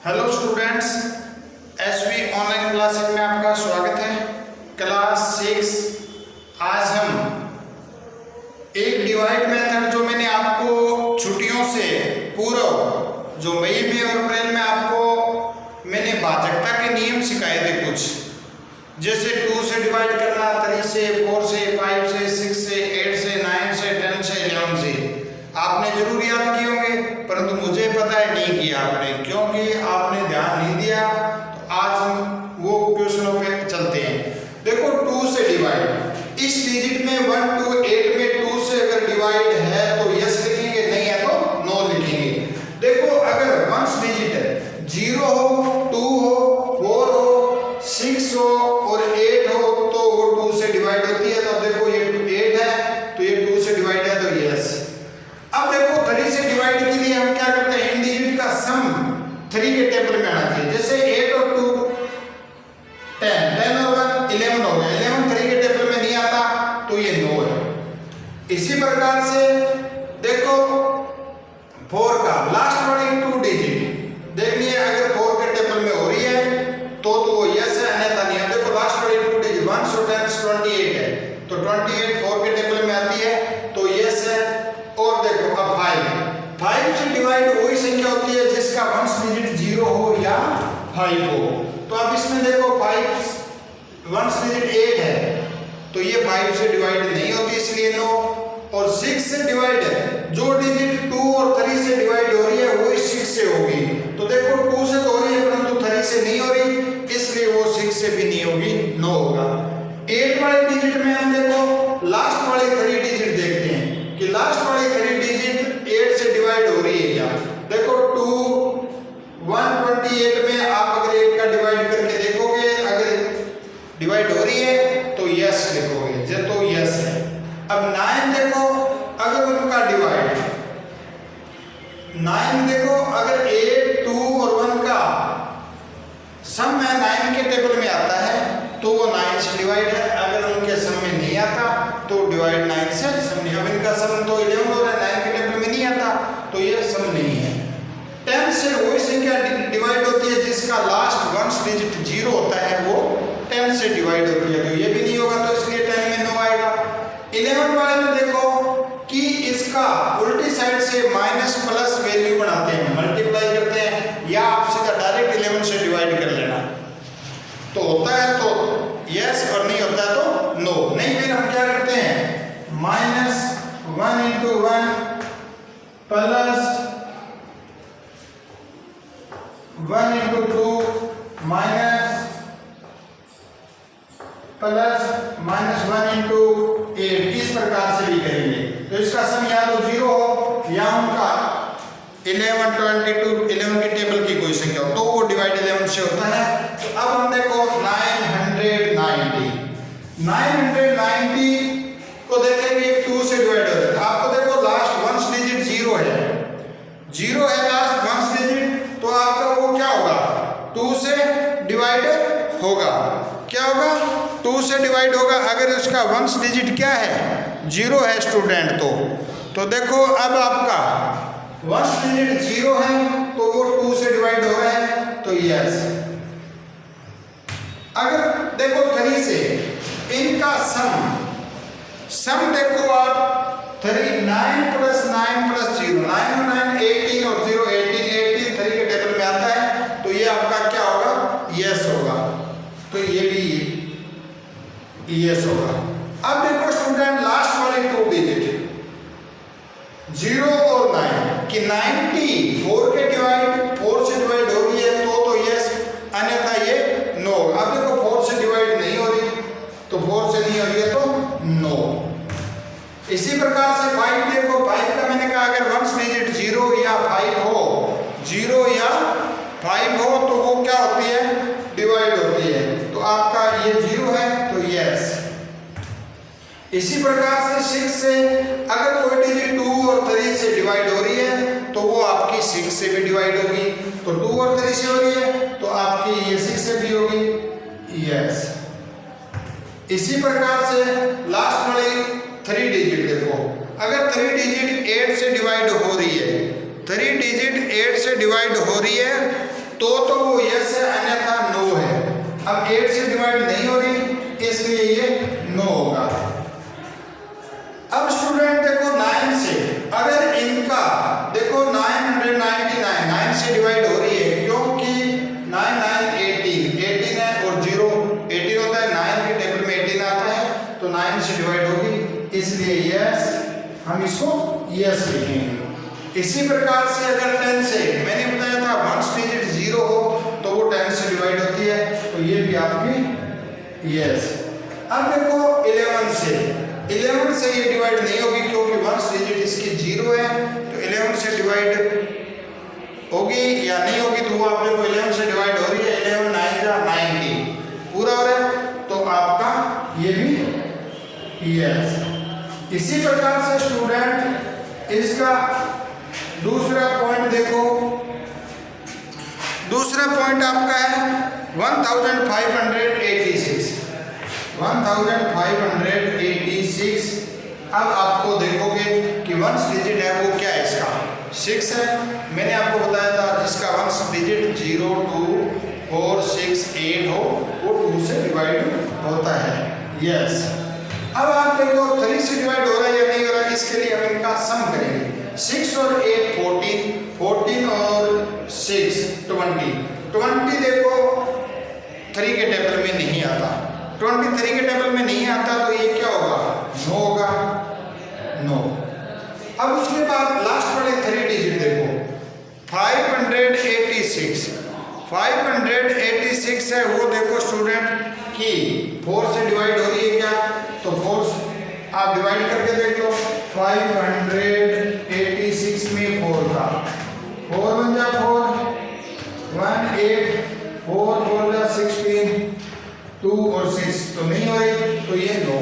Hello students, SV online classes में आपका स्वागत है। क्लास 6 आज हम एक डिवाइड मेथड जो मैंने आपको छुट्टियों से पूर्व जो मई में और अप्रैल में आपको मैंने भाजकता के नियम सिखाए थे, कुछ जैसे 2 से डिवाइड करना, 3 से, 4 से, 5 से, 6 से, 8 से, 9 से, 10 से, 11 से आपने जरूर याद किए होंगे, परंतु मुझे पता है नहीं किया आपने, क्योंकि आपने ध्यान नहीं दिया। तो आज हम वो क्वेश्चनों पे चलते हैं। देखो 2 से डिवाइड, इस डिजिट में 1 to 8 में 2 से अगर डिवाइड है तो यस लिखेंगे, नहीं है तो नो लिखेंगे। देखो अगर वंस डिजिट है, 0 हो, 2 हो, 4 हो, 6 हो और 8 हो तो वो 2 से डिवाइड होती है। तो देखो ये 8 है तो ये 2 से डिवाइड है तो यस। अब देखो 3 से डिवाइड के लिए हम क्या करते हैं, इन डिजिट का सम 3 के टेबल में आना चाहिए। जैसे 8 और 2 10, 10 और 1 11 हो गया, 11 3 के टेबल में नहीं आता तो ये नो है। इसी प्रकार से देखो 4 का लास्ट वाली 2 डिजिट देखनी है, अगर 4 के टेबल में हो रही है तो वो यस है, अन्यथा नहीं है। देखो लास्ट वाली 2 डिजिट 1 और 10 28 है, तो 28 4 के टेबल में आती है तो यस है। और देखो अब 5 से डिवाइड वही संख्या होती है जिसका वंश डिजिट 0 हो या 5 हो। तो अब इसमें देखो 5 वंश डिजिट 8 है तो ये 5 से डिवाइड नहीं होती, इसलिए नो। और 6 से डिवाइड है, जो डिजिट 2 और 3 से डिवाइड हो रही है वही 6 से होगी। तो देखो 2 से तो हो रही है परंतु 3 से नहीं हो रही, इसलिए वो 6 से भी नहीं होगी, नो होगा। 8 वाले डिजिट में हम देखो लास्ट वाले 3 डिजिट देखते हैं कि लास्ट वाली 3 डिजिट 8 से डिवाइड हो रही है क्या। देखो 2 128 में आप अगर 8 का डिवाइड करके देखोगे, अगर डिवाइड हो रही है तो यस लिखोगे, जो तो यस है। अब 9 देखो, अगर उनका डिवाइड 9 देखो, अगर 8 2 और 1 का सम में 9 के टेबल में आता है तो वो 9 से डिवाइड है, अगर उनके सम में नहीं आता तो डिवाइड 9 से सम नहीं। अब इनका सम तो 11 हो रहा है, 9 के टेबल में नहीं आता तो ये सम नहीं है। 10 से वही संख्या डिवाइड होती है जिसका लास्ट वंश डिजिट 0 होता है, वो 10 से डिवाइड होती है, तो ये भी नहीं होगा, तो इसलिए 10 में नो आएगा। 11 वाले में देखो कि इसका उल्टी साइड से माइनस प्लस वैल्यू बनाते हैं, मल्टीप्लाई करते हैं, या आप सीधा डायरेक्ट 11 से डिवाइड कर लेना, तो होता है तो यस और नहीं होता है तो नो। नहीं फिर हम क्या करते हैं, minus 1 into 1 plus 1 into 2 minus plus minus 1 into 8, इस प्रकार से भी करेंगे। तो इसका सम या तो 0 हो या उनका 11 22 11 के टेबल की कोई संख्या हो, तो वो डिवाइड 11 से होता है। तो अब हम देखो 990 को देखेंगे 2 से डिवाइड हो जाता है। आपको देखो लास्ट वंश डिजिट 0 है, 0 है लास्ट वंश डिजिट, तो आपका वो क्या होगा, 2 से डिवाइड होगा। क्या होगा, 2 से डिवाइड होगा। अगर उसका वंश डिजिट क्या है, 0 है स्टूडेंट, तो देखो अब आपका वंश डिजिट 0 है तो वो 2 से डिवाइड हो रहा है तो यस। अगर देखो 3 से इनका सम देखो आप 3 9 प्लस 9 प्लस 0 9 और 9 18 और 0 18 18 3 के टेबल में आता है, तो ये आपका क्या होगा, यस होगा, तो ये भी यस होगा। अब देखो स्टूडेंट लास्ट वाले 2 डिजिट 0 और 9 कि 90 4 के डिवाइड 4 से डिवाइड हो रही है तो यस, अन्यथा ये नो। अब देखो 4 से डिवाइड नहीं हो रही, तो 4 से नहीं हो रही है तो नो। इसी प्रकार से 5 देखो, 5 का मैंने कहा अगर वंश डिजिट 0 या 5 हो, 0 या 5 हो तो वो क्या होती है, डिवाइड होती है। तो आपका ये 0 है तो यस। इसी प्रकार से 6 से अगर कोई डिजिट 2 और 3 से डिवाइड हो रही है तो वो आपकी 6 से भी डिवाइड होगी, तो 2 और 3 से हो रही है तो आपकी ये 6 से भी होगी, यस। इसी प्रकार से लास्ट वाली 3 डिजिट देखो, अगर 3 डिजिट 8 से डिवाइड हो रही है, 3 डिजिट 8 से डिवाइड हो रही है तो वो यस है, अन्यथा नो है। अब 8 से डिवाइड नहीं हो रही इसलिए ये नो होगा। अब स्टूडेंट देखो 9 से अगर इनका देखो 999 9 से डिवाइड हो रही है क्योंकि 9 9 18 है और 0 18 होता है, 9 के टेबल में 18 आता है तो 9 से डिवाइड होगी इसलिए यस, हम इसको यस लिखेंगे। इसी प्रकार से अगर 10 से मैंने बताया था वंस डिजिट 0 हो तो वो 10 से डिवाइड होती है तो ये भी आपकी यस। अब देखो 11 से ये डिवाइड नहीं होगी क्योंकि वंस डिजिट इसकी 0 है तो 11 से डिवाइड होगी या नहीं होगी तो वो आप देखो 11 से डिवाइड हो रही है, 11 9 जा 90 पूरा हो रहा है तो आपका ये भी यस। इसी प्रकार से स्टूडेंट इसका दूसरा पॉइंट देखो, दूसरा पॉइंट आपका है 1586। अब आपको देखोगे कि वंस डिजिट है वो क्या है, इसका 6 है। मैंने आपको बताया था जिसका वंस डिजिट 0 2 4 6 8 हो वो 2 से डिवाइड होता है यस। अब आप देखो 3 से डिवाइड हो रहा है या नहीं हो रहा है, इसके लिए हम इनका सम करेंगे। 6 और 8 14 और 6 20 देखो 3 के टेबल में नहीं आता, 23 के टेबल में नहीं आता तो ये क्या होगा, नो होगा, नो। अब उसके बाद लास्ट वाले 3 डिजिट देखो 586 है वो देखो स्टूडेंट कि 4 से डिवाइड हो रही है क्या, तो 4 आप डिवाइड करके देख लो। 586 में 4 का 4 1 जा 4 1 8 4 4 जा 16 2 और 6 तो नहीं हो रही तो ये नो।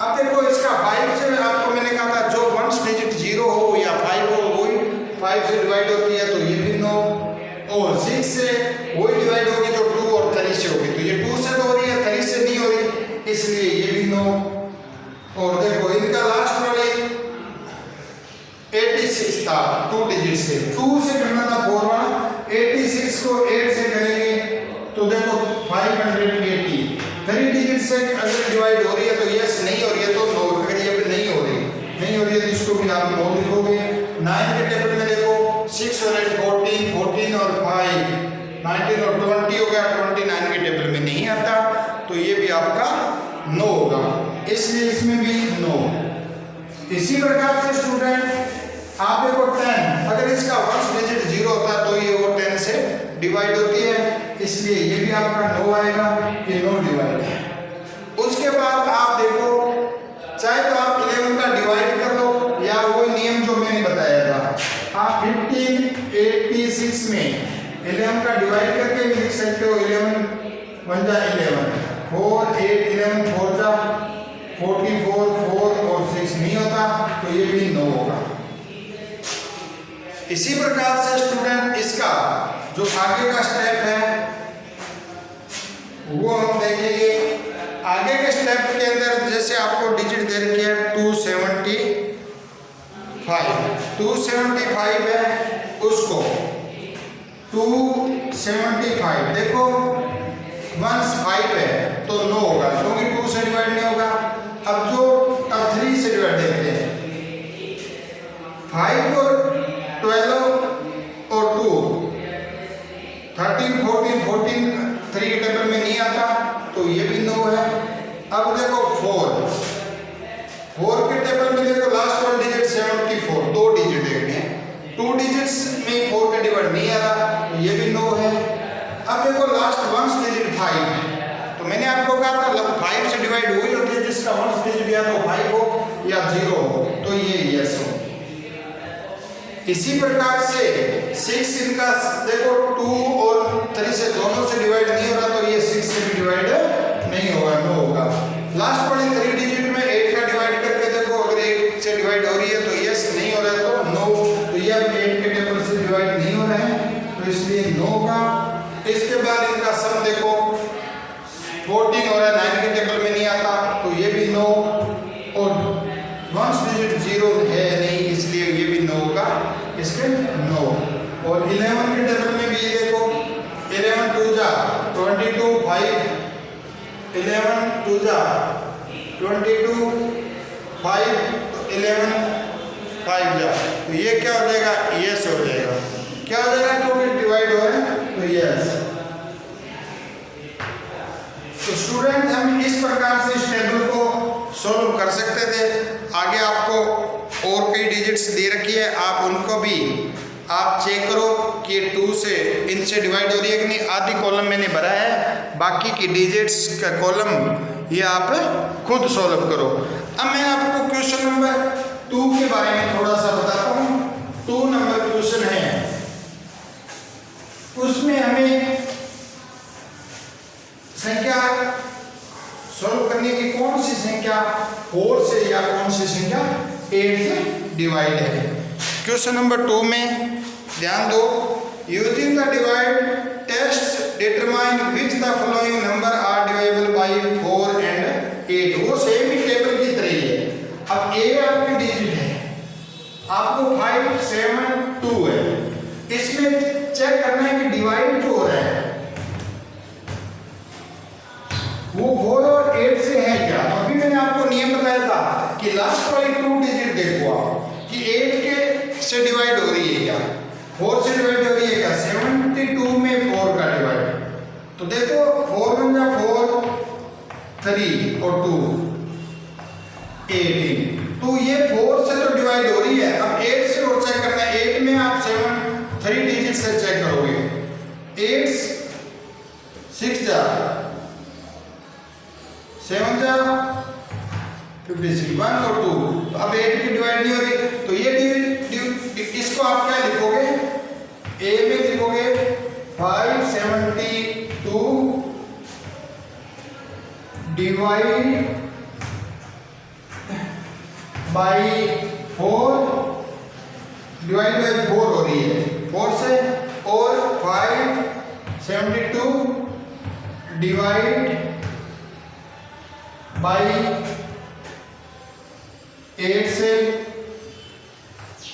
अब देखो इसका 5 से आपको मैंने कहा था जो वंस डिजिट 0 हो या 5 हो वही 5 से डिवाइड होती है तो ये भी नो, और 6 से वही डिवाइड होगी जो 2 और 3 से होगी तो ये 2 से तो हो रही है 3 से नहीं हो रही इसलिए ये भी नो। और देखो इनका लास्ट वाले 86 था 2 डिजिट से, 2 से करना था 4 वाला, 86 को 8 से करेंगे तो देखो 580 3 डिजिट से अगर डिवाइड हो रही है तो यस, नहीं हो रही है तो नो। अगर ये नहीं हो रही है तो इसको भी आप नो लिखोगे। 9 के टेबल में देखो 6 और 8 14 और 5 19 और 20 हो गया, 29 के टेबल में नहीं आता तो ये भी आपका नो होगा, इसलिए इसमें भी नो। इसी प्रकार से स्टूडेंट आप देखो 10 अगर इसका वंस डिजिट 0 होता तो ये वो 10 से डिवाइड होती है इसलिए ये भी आपका नो आएगा, ये नो डिवाइड है। उसके बाद आप देखो चाहे तो आप 11 का डिवाइड कर लो या वो नियम जो मैंने बताया था आप 1586 में 11 का डिवाइड करके भी लिख सकते हो। 11 1 जा 11 4 8 11 4 जा 44 4 और 6 नहीं होता तो ये भी नो होगा। इसी प्रकार से स्टूडेंट इसका जो आगे का स्टेप है वो हम देखेंगे। आगे के स्टेप के अंदर जैसे आपको डिजिट दे रखी है 275 है उसको 275 देखो वंस 5 है तो नो होगा क्योंकि 2 से डिवाइड नहीं होगा। अब 3 से डिवाइड देखते हैं 5 और 12 और 2 13 14 3 के टेबल में नहीं आता तो ये भी नो है। अब देखो 4 के टेबल में देखो लास्ट वन डिजिट 74 2 डिजिट देखने हैं 2 डिजिट्स में 4 का डिवाइड नहीं आ रहा तो ये भी नो है। अब देखो लास्ट वंस डिजिट 5 तो मैंने आपको कहा था 5 से डिवाइड हुई होती है जिसका वंस डिजिट या तो 5 हो या 0 हो तो ये यस हो। इसी प्रकार से 6 इनका देखो 2 और 3 से दोनों से डिवाइड नहीं हो रहा तो ये 6 से भी डिवाइड नहीं होगा, नो होगा। लास्ट वाली 3 डिजिट में 8 का डिवाइड करके देखो अगर 8 से डिवाइड हो रही है तो यस, नहीं हो रहा है तो नो। तो ये 8 के टेबल से डिवाइड नहीं हो रहे हैं तो इसलिए नो होगा। इसके बाद इनका सम देखो 14 हो रहा है 9 के टेबल में नहीं आता तो ये भी नो, और वंस डिजिट 0 है नहीं इसलिए ये भी नो होगा, इसके नो। और 11 के टेबल 22 5 11 2 जा 22 5 तो 11 5 जा, तो ये क्या हो जाएगा, यस हो जाएगा। क्या हो जाएगा, क्योंकि डिवाइड हो रहे हैं तो यस। तो स्टूडेंट हम इस प्रकार से इस टेबल को सॉल्व कर सकते थे। आगे आपको और कई डिजिट्स दे रखी है, आप उनको भी आप चेक करो कि 2 से इनसे डिवाइड हो रही है कि नहीं। आधी कॉलम मैंने भरा है, बाकी की डिजिट्स का कॉलम ये आप खुद सॉल्व करो। अब मैं आपको क्वेश्चन नंबर 2 के बारे में थोड़ा सा बताता हूँ। 2 नंबर क्वेश्चन है, उसमें हमें संख्या सॉल्व करने की कौन सी संख्या 4 से या कौन सी संख्या 8 से डिवाइड है। क्वेश्चन नंबर 2 में ध्यान दो, using the divide test determine which the following number are divisible by 4 and 8। वो सेम ही टेबल की तरह ही है। अब ए आपकी डिजिट है, आपको 5 7 2 है, इसमें चेक करना है कि डिवाइड जो हो रहा है वो 4 और 8 से है क्या। अभी मैंने आपको नियम बताया था कि लास्ट वाली 2 डिजिट देखो आप कि 8 के से डिवाइड हो रही है क्या, 4 से डिवाइड हो रही है क्या। 72 में 4 का डिवाइड, तो देखो 4 1 जा 4 3 और 2 18, तो ये 4 से तो डिवाइड हो रही है। अब 8 से और चेक करना है, 8 में आप 3 डिजिट से चेक करोगे। 8 6 जा 7 जा 56 1 और 2, तो अब 8 की डिवाइड नहीं हो रही, तो ये इसको आप क्या लिखोगे, ए में लिखोगे 572 डिवाइड बाई 4, डिवाइड बाई 4 हो रही है 4 से, और 572 डिवाइड बाई 8 से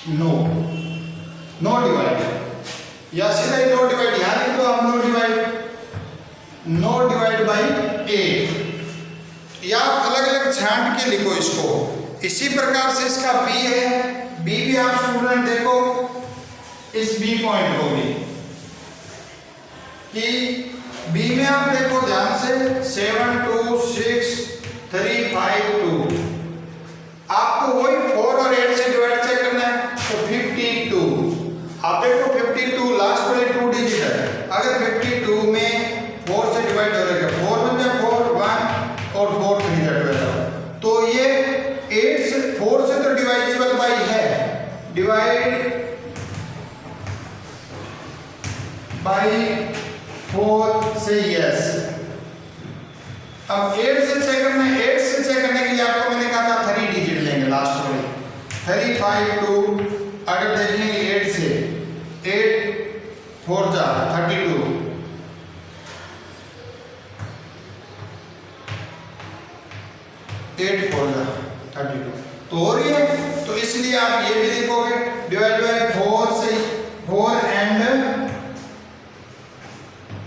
नो डिवाइड, या सीधा ही नो डिवाइड यहां लिख दो आप, नो डिवाइड बाई 8, या अलग अलग छांट के लिखो इसको। इसी प्रकार से इसका बी है, बी भी आप स्टूडेंट देखो इस बी पॉइंट को भी, कि बी में आप देखो ध्यान से 7 2 6 3 5 2, आपको वही 4 और 8 से डिवाइड चेक करना है, तो 52। आप देखो 52 लास्ट वाली 2 डिजिट है, अगर 52 में 4 से डिवाइड हो रहा है, 4 1 जा 4 1 और 4 3 जा 12, तो ये 8 से 4 से तो डिवाइडेबल बाई है, डिवाइड बाई 4 से यस। अब 8 से चेक करना है, 8 से चेक करने के लिए आपको मैंने कहा था 3 डिजिट लेंगे लास्ट वाली, 3 5 2, अगर देखेंगे 8 से 8 4 जा 32, 8 4 जा 32, तो हो रही है, तो इसलिए आप ये भी लिखोगे डिवाइड बाय 4 से 4 एंड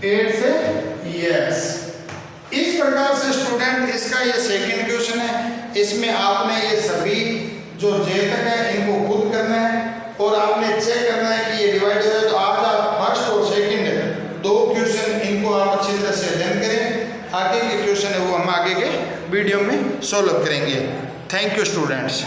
8 से यस। इस प्रकार से स्टूडेंट इसका ये सेकंड क्वेश्चन है, इसमें आपने ये सभी जो जे तक है इनको खुद करना है, और आपने चेक करना है कि ये डिवाइड हो जाए, तो आज आप फर्स्ट और सेकंड 2 क्वेश्चन इनको आप अच्छी तरह से अध्ययन करें। आगे के क्वेश्चन है वो हम आगे के वीडियो में सॉल्व करेंगे। Thank you students.